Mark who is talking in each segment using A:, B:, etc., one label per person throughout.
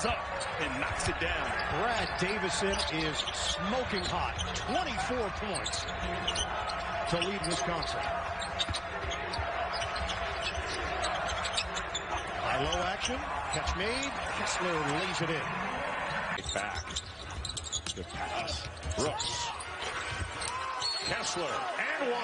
A: steps up and knocks it down.
B: Brad Davison is smoking hot. 24 points to lead Wisconsin. High-low action. Catch made. Kessler lays it in.
A: Back. Good pass. Brooks. Kessler. And one.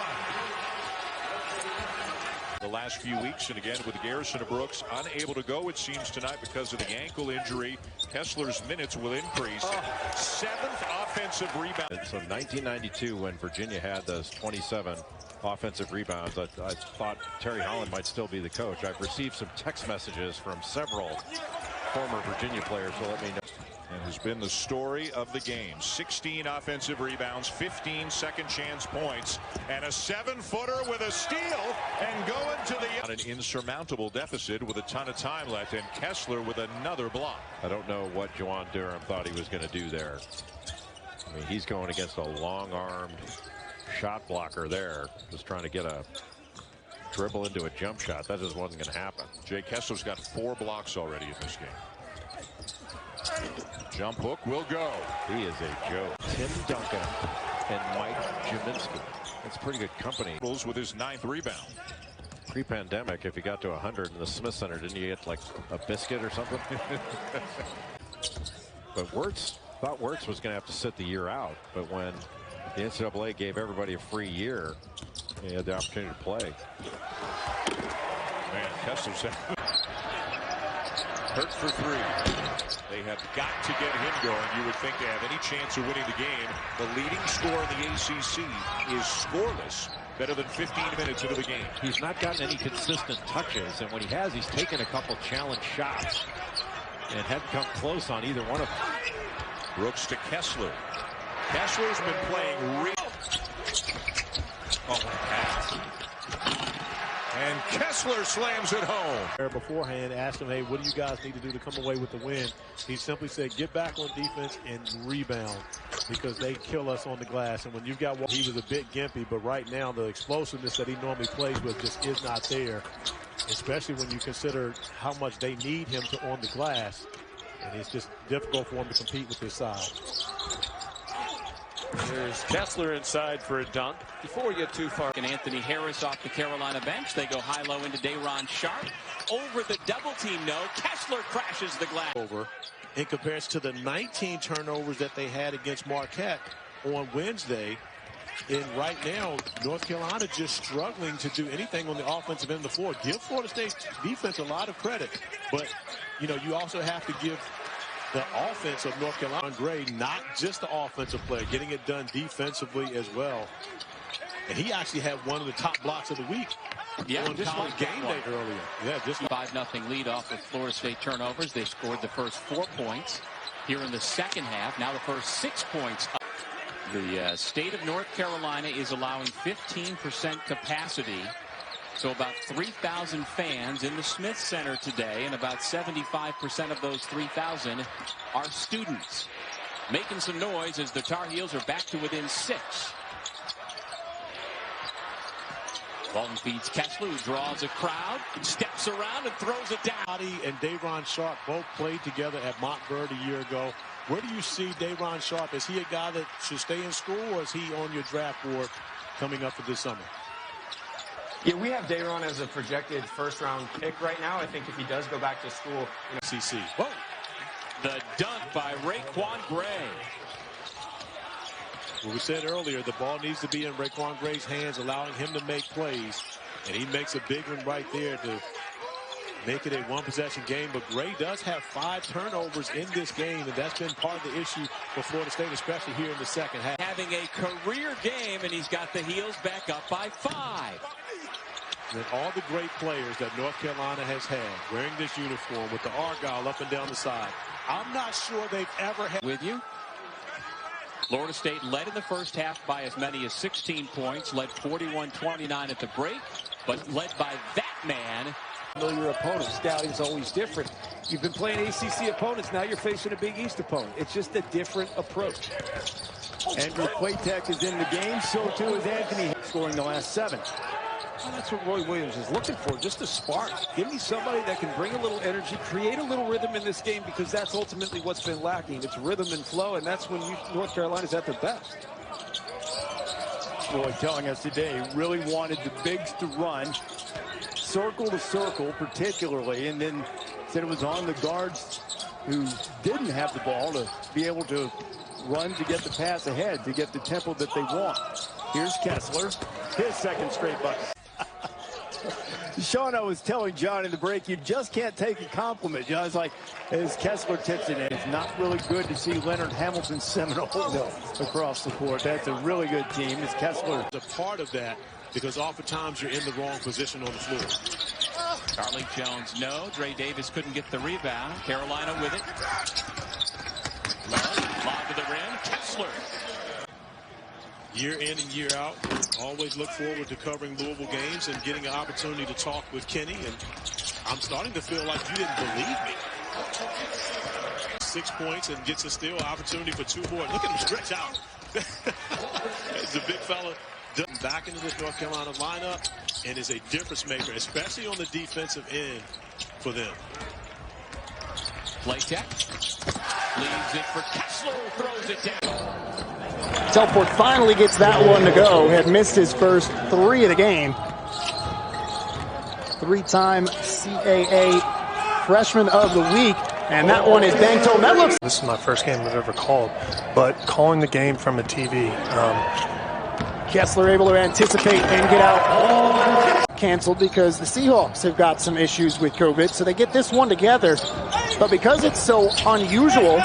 A: The last few weeks, and again with Garrison and Brooks unable to go, it seems, tonight because of the ankle injury. Kessler's minutes will increase. 7th offensive rebound.
C: So 1992, when Virginia had those 27 offensive rebounds, I thought Terry Holland might still be the coach. I've received some text messages from several former Virginia players who let me know.
A: And has been the story of the game. 16 offensive rebounds, 15 second chance points, and a 7-footer with a steal and going to the... An insurmountable deficit with a ton of time left, and Kessler with another block.
C: I don't know what Juwan Durham thought he was going to do there. I mean, he's going against a long-armed shot blocker there, just trying to get a dribble into a jump shot. That just wasn't going to happen.
A: Jay Kessler's got 4 blocks already in this game. Jump hook will go.
C: He is a joke. Tim Duncan and Mike Jaminski. That's pretty good company.
A: With his 9th rebound.
C: Pre-pandemic, if you got to 100 in the Smith Center, didn't you get like a biscuit or something? But thought Wirtz was going to have to sit the year out. But when the NCAA gave everybody a free year, he had the opportunity to play.
A: Man, Kessler's hurt for 3. They have got to get him going. You would think they have any chance of winning the game. The leading scorer in the ACC is scoreless, better than 15 minutes into the game.
C: He's not gotten any consistent touches, and when he has, he's taken a couple challenge shots and hadn't come close on either one of them.
A: Brooks to Kessler. Kessler's been playing real. Oh, pass. And Kessler slams it home.
D: Beforehand, asked him, hey, what do you guys need to do to come away with the win? He simply said, get back on defense and rebound, because they kill us on the glass. And when you've got, he was a bit gimpy, but right now the explosiveness that he normally plays with just is not there, especially when you consider how much they need him to on the glass. And it's just difficult for him to compete with his size.
E: There's Kessler inside for a dunk. Before we get too far,
F: and Anthony Harris off the Carolina bench. They go high-low into Day'Ron Sharp. Over the double team, no. Kessler crashes the glass.
D: Over in comparison to the 19 turnovers that they had against Marquette on Wednesday. And right now, North Carolina just struggling to do anything on the offensive end of the floor. Give Florida State defense a lot of credit. But, you know, you also have to give the offense of North Carolina Gray, not just the offensive player, getting it done defensively as well. And he actually had one of the top blocks of the week on college game day earlier. Yeah, just
F: 5-0 lead off of Florida State turnovers. They scored the first 4 points here in the second half. Now the first 6 points. The state of North Carolina is allowing 15% capacity. So about 3,000 fans in the Smith Center today, and about 75% of those 3,000 are students. Making some noise as the Tar Heels are back to within 6. Walton feeds Kessler, who draws a crowd, steps around and throws it down.
D: And Day'Ron Sharp both played together at Montverde a year ago. Where do you see Day'Ron Sharp? Is he a guy that should stay in school, or is he on your draft board coming up for this summer?
G: Yeah, we have Day'Ron as a projected first-round pick right now. I think if he does go back to school,
D: CC. Whoa.
F: The dunk by Raekwon Gray.
D: Well, we said earlier, the ball needs to be in Raekwon Gray's hands, allowing him to make plays. And he makes a big one right there to make it a one-possession game. But Gray does have 5 turnovers in this game, and that's been part of the issue for Florida State, especially here in the second half.
F: Having a career game, and he's got the Heels back up by 5.
D: And all the great players that North Carolina has had wearing this uniform with the Argyle up and down the side, I'm not sure they've ever had.
F: With you. Florida State led in the first half by as many as 16 points, led 41-29 at the break, but led by that man.
H: Your opponent. Scouting's always different. You've been playing ACC opponents. Now you're facing a Big East opponent. It's just a different approach. Andrew Quatek is in the game. So too is Anthony, scoring the last 7. Well, that's what Roy Williams is looking for, just a spark. Give me somebody that can bring a little energy, create a little rhythm in this game, because that's ultimately what's been lacking. It's rhythm and flow, and that's when North Carolina's at their best.
B: Roy telling us today really wanted the bigs to run circle to circle particularly, and then said it was on the guards who didn't have the ball to be able to run to get the pass ahead, to get the tempo that they want. Here's Kessler, his second straight bucket. Sean, I was telling John in the break, you just can't take a compliment. You know, it's like, as Kessler tips it in, it's not really good to see Leonard Hamilton Seminole across the court. That's a really good team. It's Kessler.
D: A part of that, because oftentimes you're in the wrong position on the floor.
F: Charlie Jones, no. Dre Davis couldn't get the rebound. Carolina with it. Love, lob to the rim. Kessler.
D: Year in and year out, always look forward to covering Louisville games and getting an opportunity to talk with Kenny. And I'm starting to feel like you didn't believe me. 6 points and gets a steal, opportunity for 2 more. Look at him stretch out. He's a big fella. Back into this North Carolina lineup and is a difference maker, especially on the defensive end for them.
F: Play check. Leaves it for Kessler. Throws it down.
I: Telford finally gets that one to go. Had missed his first 3 of the game. 3-time CAA Freshman of the Week. And that one is banked home. That looks.
J: This is my first game I've ever called, but calling the game from a TV.
I: Kessler able to anticipate and get out. Canceled because the Seahawks have got some issues with COVID, so they get this one together. But because it's so unusual,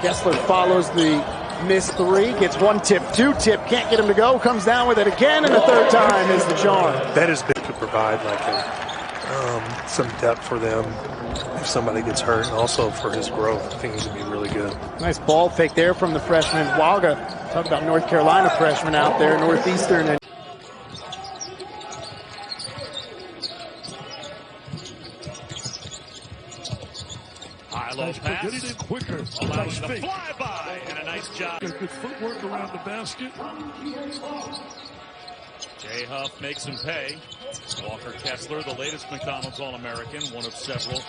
I: Kessler follows the missed 3, gets 1 tip, 2 tip, can't get him to go, comes down with it again, and the 3rd time is the charm.
J: That is big to provide like some depth for them if somebody gets hurt, and also for his growth. I think he's going to be really good.
I: Nice ball fake there from the freshman Waga. Talk about North Carolina freshmen out there, Northeastern. And
B: High-low pass. Getting it quicker. Allowing the flyby, and a nice job. Good footwork around the basket.
K: Jay Huff makes him pay. Walker Kessler, the latest McDonald's All-American, one of several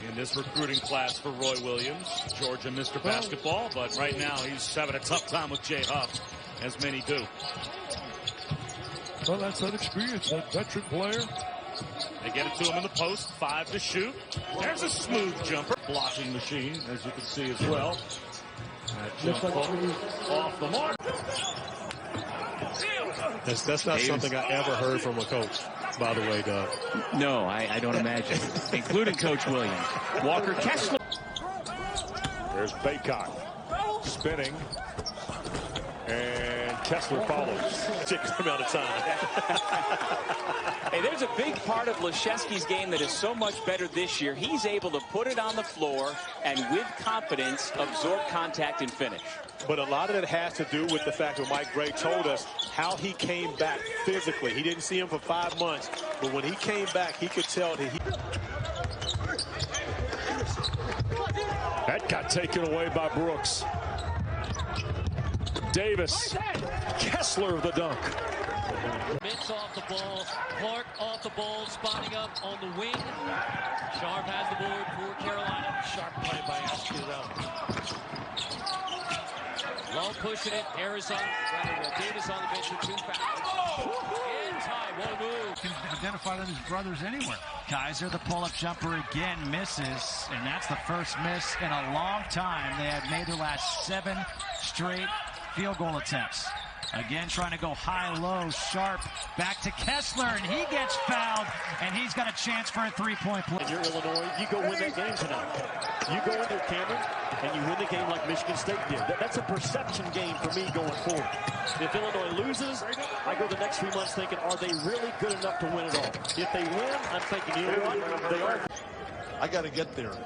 K: in this recruiting class for Roy Williams. Georgia Mr. Basketball, but right now he's having a tough time with Jay Huff, as many do.
B: Well, that's that experience, that veteran player.
K: They get it to him in the post, 5 to shoot. There's a smooth jumper. Blocking machine, as you can see as well. That jump off the mark.
D: That's not something I ever heard from a coach, by the way, Doug.
F: No, I don't imagine, including Coach Williams. Walker Kessler.
C: There's Baycock spinning, and Kessler follows.
D: Particular amount of time.
F: Hey, there's a big part of Leschewski's game that is so much better this year. He's able to put it on the floor and with confidence absorb contact and finish.
D: But a lot of it has to do with the fact that Mike Gray told us how he came back physically. He didn't see him for 5 months, but when he came back, he could tell that he...
C: That got taken away by Brooks. Davis. Kessler the dunk.
L: Mitts off the ball, Clark off the ball, spotting up on the wing. Sharp has the board for Carolina. Sharp play by Askew. Long pushing it. Harris on, Davis on the bench with 2 fouls. In time, what a move.
B: Can identify them as brothers anywhere. Kaiser, the pull-up jumper again misses, and that's the first miss in a long time. They had made their last 7 straight field goal attempts. Again, trying to go high-low, Sharp back to Kessler, and he gets fouled, and he's got a chance for a 3-point play.
M: And you're Illinois, you go win that game tonight. You go in there, Cameron, and you win the game like Michigan State did. That's a perception game for me going forward. If Illinois loses, I go the next 3 months thinking, are they really good enough to win it all? If they win, I'm thinking, you know what, they are.
B: I got to get there.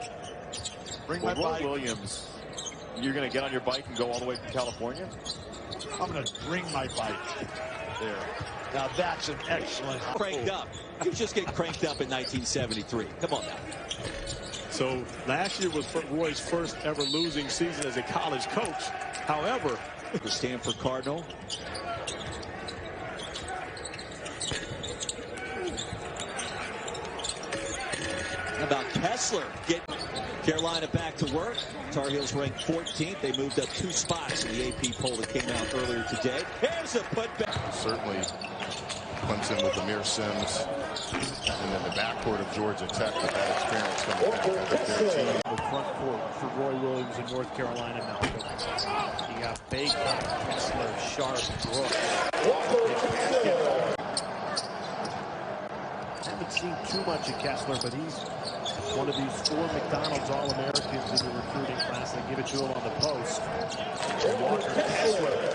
B: Bring my bike.
C: Williams, you're going to get on your bike and go all the way from California?
B: I'm going to bring my bike there. Now that's an excellent.
M: Cranked up. You just get cranked up in 1973. Come on now.
D: So last year was Roy's first ever losing season as a college coach. However,
M: the Stanford Cardinal.
N: How about Kessler getting Carolina back to work? Tar Heels ranked 14th. They moved up 2 spots in the AP poll that came out earlier today. Here's a putback.
O: Certainly Clemson with Amir Sims, and then the backcourt of Georgia Tech with that experience coming back. I think their team.
D: The front court for Roy Williams in North Carolina now. You got Baker, Kessler, Sharp, Brooks. Haven't seen too much of Kessler, but he's one of these 4 McDonald's All-Americans in the recruiting class. They give it to him on the post. Walker Kessler